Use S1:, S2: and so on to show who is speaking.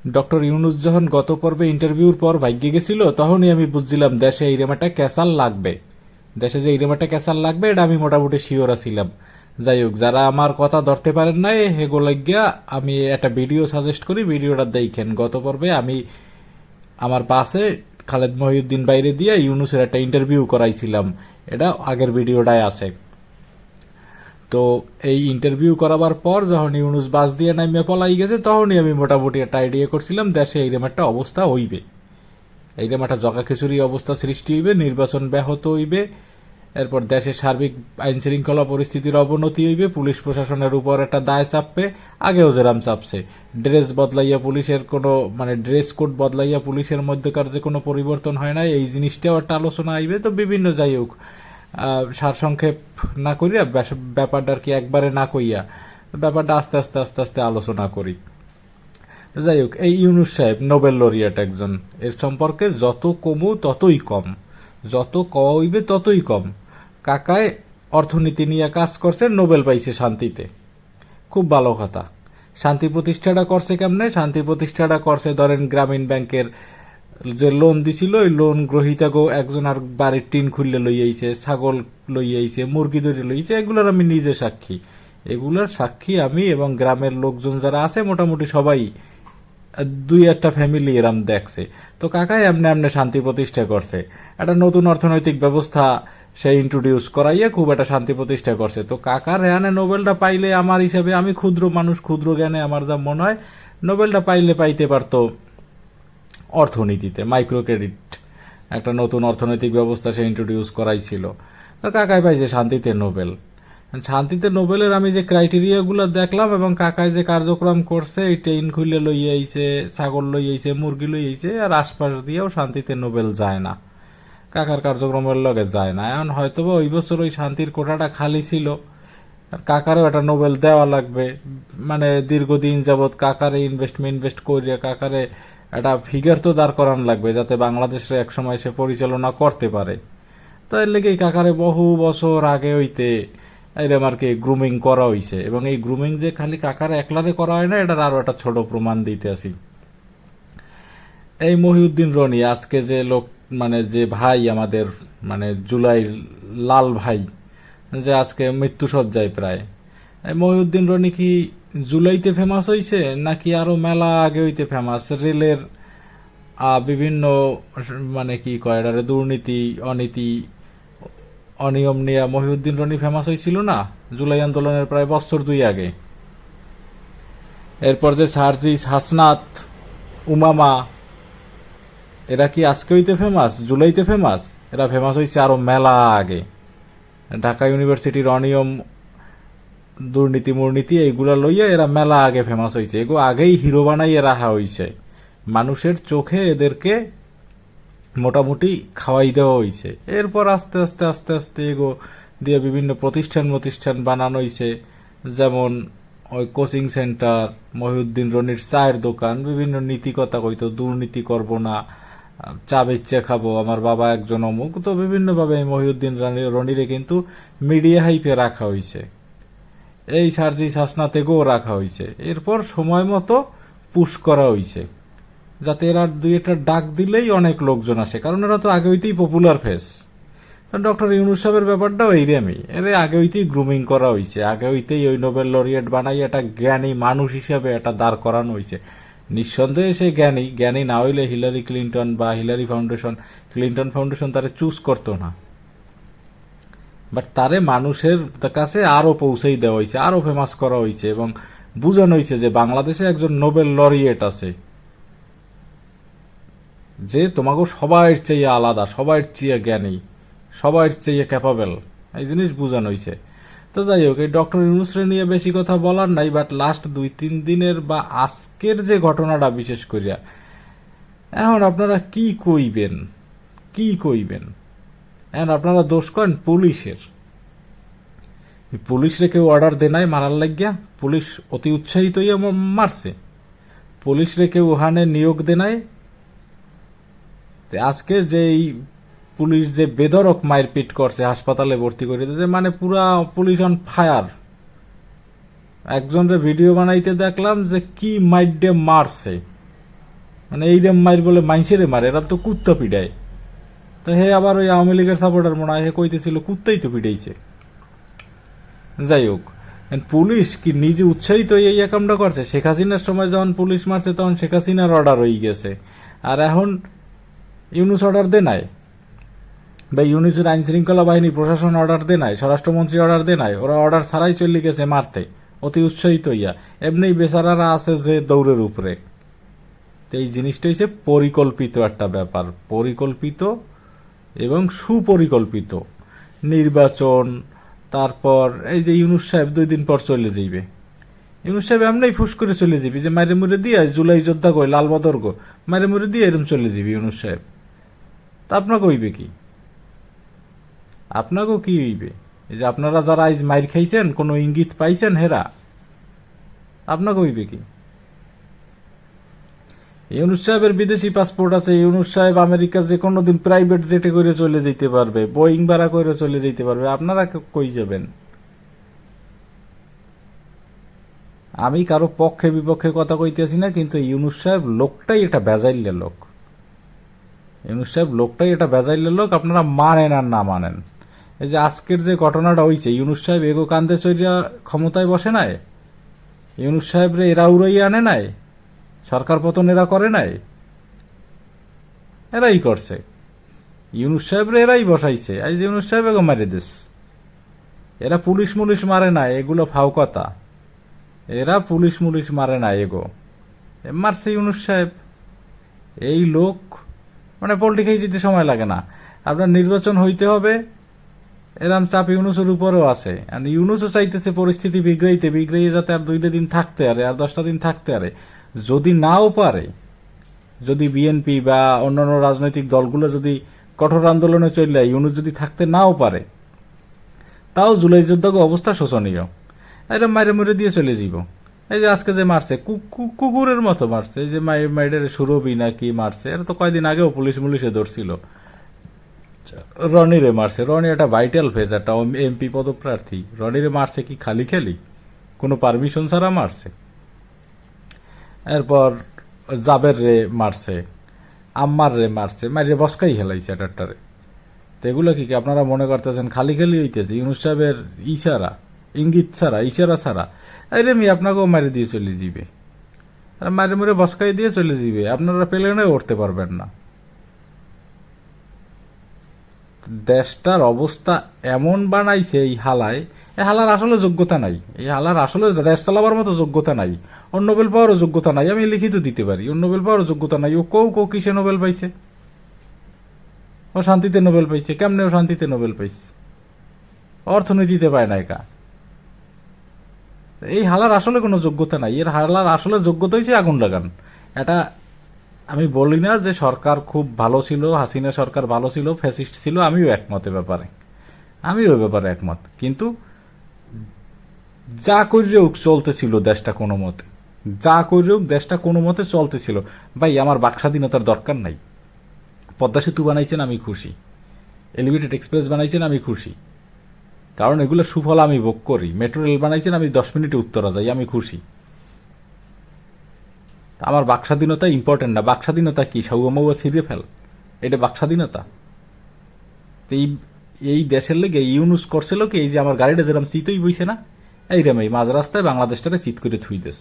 S1: Doctor Yunus যখন গত পর্বে ইন্টারভিউর পর ভাগ্যে গেছিল তখনই আমি বুঝছিলাম দেশে এইরকম একটা ক্যাসাল লাগবে। দেশে যে এইরকম একটা ক্যাসাল লাগবে এটা আমি মোটামুটি শিওর আছিলাম। যাই হোক, যারা আমার কথা ধরতে পারেন নাই হেগোলাগিয়া আমি একটা ভিডিও সাজেস্ট করি, ভিডিওটা দেখেন। গত পর্বে আমি আমার পাশে খালেদ মহিউদ্দিন বাইরে দিয়ে ইউনূসের একটা ইন্টারভিউ করাইছিলাম, এটা আগের ভিডিওটায় আছে। তো এই ইন্টারভিউ করাবার পর যখন ইউনূস বাস দিয়ে নামিয়ে পলাই গেছে তখনই আমি মোটামুটি একটা আইডিয়া করছিলাম দেশে এইরকম একটা অবস্থা হইবে, এইরকম একটা জগা খিচুড়ি অবস্থা সৃষ্টি হইবে, নির্বাচন ব্যাহত হইবে, এরপর দেশের সার্বিক আইন শৃঙ্খলা পরিস্থিতির অবনতি হইবে, পুলিশ প্রশাসনের উপর একটা দায় চাপবে, আগেও যেরাম চাপছে। ড্রেস বদলাইয়া পুলিশের কোনো মানে ড্রেস কোড বদলাইয়া পুলিশের মধ্যকার যে কোনো পরিবর্তন হয় না, এই জিনিসটাও একটা আলোচনা আইবে। তো বিভিন্ন, যাই হোক, সারসংক্ষেপ না করিয়া ব্যাপারটা আর কি একবারে না কইয়া ব্যাপারটা আস্তে আস্তে আস্তে আস্তে আলোচনা করি। যাই হোক, এই ইউনূস সাহেব নোবেল লরিয়েট একজন, এর সম্পর্কে যত কমু ততই কম, যত কওয়া হইবে ততই কম। কাকায় অর্থনীতি নিয়ে কাজ করছে, নোবেল পাইছে শান্তিতে, খুব ভালো কথা। শান্তি প্রতিষ্ঠাটা করছে কেমনে? শান্তি প্রতিষ্ঠাটা করছে ধরেন গ্রামীণ ব্যাংকের যে লোন দিছিল ওই লোন গ্রহীতা গো একজন আর বাড়ির টিন খুললে লইয়াইছে, ছাগল লইয়াইছে, মুরগি ধরে লইছে, এগুলোর আমি নিজে সাক্ষী। এগুলোর সাক্ষী আমি এবং গ্রামের লোকজন যারা আছে মোটামুটি সবাই, দুই একটা ফ্যামিলি এরাম দেখছে। তো কাকাই এমনি এমনি শান্তি প্রতিষ্ঠা করছে, একটা নতুন অর্থনৈতিক ব্যবস্থা সে ইন্ট্রোডিউস করাইয়া খুব একটা শান্তি প্রতিষ্ঠা করছে। তো কাকার রেহানে নোবেলটা পাইলে আমার হিসাবে, আমি ক্ষুদ্র মানুষ, ক্ষুদ্র জ্ঞানে আমার যা মনে হয়, নোবেলটা পাইলে পাইতে পারতো অর্থনীতিতে, মাইক্রো ক্রেডিট একটা নতুন অর্থনৈতিক ব্যবস্থা সে ইন্ট্রোডিউস করাইছিল। তো কাকাই পাইছে শান্তিতে নোবেল। শান্তিতে নোবেলের আমি যে ক্রাইটেরিয়াগুলো দেখলাম এবং কাকায় যে কার্যক্রম করছে, এই ট্রেন খুলে লই আইছে, ছাগল লই আইছে, মুরগি লই আইছে, আর আশপাশ দিয়েও শান্তিতে নোবেল যায় না, কাকার কার্যক্রমের লগে যায় না। এখন হয়তোবা ওই বছর ওই শান্তির কোটাটা খালি ছিল, আর কাকারও একটা নোবেল দেওয়া লাগবে। মানে দীর্ঘদিন যাবৎ কাকারে ইনভেস্ট করিয়া কাকারে একটা ফিগার তো দাঁড় করানো লাগবে যাতে বাংলাদেশের একসময় সে পরিচালনা করতে পারে। তো এর লেগে কাকারে বহু বছর আগে হইতে এরম আর কি গ্রুমিং করা হইছে, এবং এই গ্রুমিং যে খালি কাকার একলারে করা হয় না, এটার আরো একটা ছোট প্রমাণ দিতে আসি। এই মহিউদ্দিন রনি আজকে যে লোক, মানে যে ভাই আমাদের, মানে জুলাই লাল ভাই, যে আজকে মৃত্যুসজ্জায় প্রায়, এই মহিউদ্দিন রনি কি জুলাইতে ফেমাস হইছে নাকি আরো মেলা আগে হইতে ফেমাস? রেলের বিভিন্ন মানে কি কয় এটারে, দুর্নীতি অনীতি অনিয়ম নিয়ে মহিউদ্দিন রনি ফেমাস হয়েছিল না জুলাই আন্দোলনের প্রায় বছর দুই আগে। এরপর যে সার্জিস, হাসনাত, উমামা, এরা কি আজকে হইতে ফেমাস, জুলাইতে ফেমাস? এরা ফেমাস হয়েছে আরো মেলা আগে। ঢাকা ইউনিভার্সিটির অনিয়ম, দুর্নীতি মূর্নীতি এইগুলা লইয়া এরা মেলা আগে ফেমাস হয়েছে, এগো আগেই হিরো বানাইয়া রাখা হয়েছে, মানুষের চোখে এদেরকে মোটামুটি খাওয়াই দেওয়া হয়েছে। এরপর আস্তে আস্তে আস্তে আস্তে এগো দিয়ে বিভিন্ন প্রতিষ্ঠান বানানো হয়েছে, যেমন ওই কোচিং সেন্টার, মহিউদ্দিন রনির চায়ের দোকান, বিভিন্ন নীতি কথা কইতো, দুর্নীতি করব না, চা বেচে খাবো, আমার বাবা একজন অমুক। তো বিভিন্নভাবে এই মহিউদ্দিন রনিরে কিন্তু মিডিয়া হাইপে রাখা হয়েছে, এই সার্জিস হাসনাতেকেও রাখা হয়েছে। এরপর সময় মতো পুশ করা হয়েছে যাতে এরা দুই একটা ডাক দিলেই অনেক লোকজন আসে, কারণ এরা তো আগে হইতেই পপুলার ফেস। ডক্টর ইউনূস সাহেবের ব্যাপারটাও এইরকমই, এর আগে হইতেই গ্রুমিং করা হয়েছে, আগে হইতেই ওই নোবেল লরিয়েট বানাই একটা জ্ঞানী মানুষ হিসাবে একটা দাঁড় করানো হয়েছে। নিঃসন্দেহে সে জ্ঞানী, জ্ঞানী না হইলে হিলারি ক্লিন্টন বা ক্লিন্টন ফাউন্ডেশন তারে চুজ করতো না। বাট তারে মানুষের কাছে আরো পৌঁছেই দেওয়া হয়েছে, আরো ফেমাস করা হয়েছে এবং বুঝানো হয়েছে যে বাংলাদেশে একজন নোবেল লরিয়েট আছে, যে তোমাকে সবার চেয়ে আলাদা, সবার চেয়ে জ্ঞানী, সবার চেয়ে ক্যাপাবেল, এই জিনিস বুঝানো হয়েছে। তো যাই হোক, এই ডক্টর ইউনূসরে নিয়ে বেশি কথা বলার নাই, বাট লাস্ট 2-3 দিনের বা আজকের যে ঘটনাটা বিশেষ করিয়া, এখন আপনারা কি কইবেন, কি কইবেন? এখন আপনারা দোষ করেন পুলিশের, পুলিশরে কেউ অর্ডার দে নাই মারার লাগিয়া, পুলিশ অতি উৎসাহিত হইয়া মারছে, পুলিশরে কেউ ওখানে নিয়োগ দে নাই। আজকে যে পুলিশ যে বেধরক মারপিট করছে, হাসপাতালে ভর্তি করে দিয়েছে, মানে পুরা পুলিশ অন ফায়ার। একজনের ভিডিও বানাইতে দেখলাম যে কি মাইডে মারছে, মানে এইরম মাইর বলে মাইনসেরে মারে, এরা তো কুত্তা পিডায়। তো হে আবার ওই আওয়ামী লীগের সাপোর্টার মনে হয়, হে কইতেছিল কুত্তাই তো পিডাইছে। যাই হোক, পুলিশ কি নিজে উৎসাহিত এই কামটা করছে? শেখ হাসিনার সময় যখন পুলিশ মারছে তখন শেখ হাসিনার অর্ডার হয়ে গেছে, আর এখন ইউনুস অর্ডার দে নাই, বা ইউনিসের আইন শৃঙ্খলা বাহিনী প্রশাসন অর্ডার দে নাই, স্বরাষ্ট্রমন্ত্রী অর্ডার দে নাই, ওরা অর্ডার ছাড়াই চলে গেছে মারতে অতি উৎসাহিত হইয়া। এমনি বেচারারা আছে যে দৌড়ের উপরে। তো এই জিনিসটা হচ্ছে পরিকল্পিত একটা ব্যাপার, পরিকল্পিত এবং সুপরিকল্পিত নির্বাচন। তারপর এই যে ইউনুস সাহেব 2 দিন পর চলে যাইবে, ইউনুস সাহেব এমনি ফুস করে চলে যাবি যে মাইরে মুড়ে দিয়ে জুলাই যোদ্ধা কই লাল বদর গো মাইরে মুড়ে দিয়ে এরম চলে যাবি ইউনুস সাহেব। তা আপনাকে হইবে কি? আপনাকেও কি হইবে? এই যে আপনারা যারা আজ মাইর খাইছেন, কোনো ইঙ্গিত পাইছেন হেরা, আপনাকে হইবে কি? ইউনুস সাহেবের বিদেশি পাসপোর্ট আছে, ইউনুস সাহেব আমেরিকা যে কোনো দিন প্রাইভেট জেটে করে চলে যেতে পারবে, বোয়িং ভাড়া করে চলে যেতে পারবে, আপনারা কই যাবেন? আমি কারো পক্ষে বিপক্ষে কথা কইতেছি না, কিন্তু ইউনুস সাহেব লোকটাই এটা বেজাইলে লোক, ইউনুস সাহেব লোকটাই এটা বেজাইলে লোক। আপনারা মানেন আর না মানেন, এই যে আজকের যে ঘটনাটা হইছে, ইউনুস সাহেব এগো কান্দে চইরা ক্ষমতায় বসে নাই, ইউনুস সাহেব রে এরা উড়াইয়া আনে নাই, সরকার পতন এরা করে নাই, এরাই করছে। ইউনুস সাহেব রে এরাই বসাইছে, আজ ইউনুস সাহেব এগো মারে দিস। এরা পুলিশ মুলিশ মারে না, এগুলো ফাও কথা। এরা পুলিশ মুলিশ মারে না, এগো মারছে ইউনুস সাহেব। এই লোক মানে পোল্ট্রি খেয়ে যেতে সময় লাগে না, আপনার নির্বাচন হইতে হবে, এরম চাপ ইউনুসের উপরেও আছে। আর ইউনুসও চাইতেছে পরিস্থিতি বিগড়াইতে বিগড়াইয়ে যাতে আর 2টা দিন থাকতে পারে, আর 10টা দিন থাকতে পারে। যদি নাও পারে, যদি বিএনপি বা অন্যান্য রাজনৈতিক দলগুলো যদি কঠোর আন্দোলনে চললে ইউনুস যদি থাকতে নাও পারে, তাও জুলাই যোদ্ধাকে অবস্থা শোচনীয়। এরম মাইরে মুড়ে দিয়ে চলে যাব। এই যে আজকে যে মারছে, কুকুরের মতো মারছে, এই যে মাইডের সুরভি না কি মারছে, এরা তো কয়দিন আগেও পুলিশ মুলিশে ধরছিল। রনিরে মারছে, রনি একটা ভাইটাল ফেজ, একটা এমপি পদপ্রার্থী, রনিরে মারছে কি খালি খালি, কোনো পারমিশন ছাড়া মারছে। এরপর জাবের রে মারছে, আম্মার রে মারছে, মারিয়ে বসকাই হেলাইছে এটারে। তো এগুলো কি আপনারা মনে করতেছেন খালি খালি হইতেছে? ইউনুস সাহেবের ইশারা, ইঙ্গিত ছাড়া, ইশারা ছাড়া আরে মি আপনাকেও মারি দিয়ে চলে যাবে, আর মারি মুড়ে বসকাই দিয়ে চলে যাবে, আপনারা প্লেনে উঠতে পারবেন না। দেশটার অবস্থা এমন বানাইছে এই হালায়, এই হালার আসলে যোগ্যতা নাই, এই হালার আসলে দেশ চালাবার মতো যোগ্যতা নাই, ও নোবেল পাওয়ারও যোগ্যতা নাই। আমি লিখিত দিতে পারি, ও নোবেল পাওয়ারও যোগ্যতা নাই। ও কৌ কিসে নোবেল পাইছে? ও শান্তিতে নোবেল পাইছে। কেমনে ও শান্তিতে নোবেল পাইছে? অর্থনীতিতে পায় না একা। এই হালার আসলে কোনো যোগ্যতা নাই, এর হালার আসলে যোগ্যতা হয়েছে আগুন লাগান। এটা আমি বলি না যে সরকার খুব ভালো ছিল, হাসিনা সরকার ভালো ছিল, ফ্যাসিস্ট ছিল, আমিও একমত এ ব্যাপারে, আমিও এ ব্যাপারে একমত। কিন্তু যা করিও চলতেছিল দেশটা কোনো মতে, যা করিও দেশটা কোনো মতে চলতেছিল। ভাই আমার বাক স্বাধীনতার দরকার নাই। পদ্মা সেতু বানাইছেন আমি খুশি, এলিভেটেড এক্সপ্রেস বানাইছেন আমি খুশি, কারণ এগুলো সুফল আমি ভোগ করি। মেট্রো রেল বানাইছেন আমি 10 মিনিটে উত্তরা যাই, আমি খুশি। আমার বাক স্বাধীনতা ইম্পর্টেন্ট না। বাক স্বাধীনতা কি সাউয়া মাউয়া ছিঁড়ে ফেল, এটা বাক স্বাধীনতা? এই দেশের লেগে ইউনুস করছিল কি, এই যে আমার গাড়িটা যেরকম চিতই বইছে না, এইরকম এই মাঝ রাস্তায় বাংলাদেশটারে চিত করে থুই দেশ।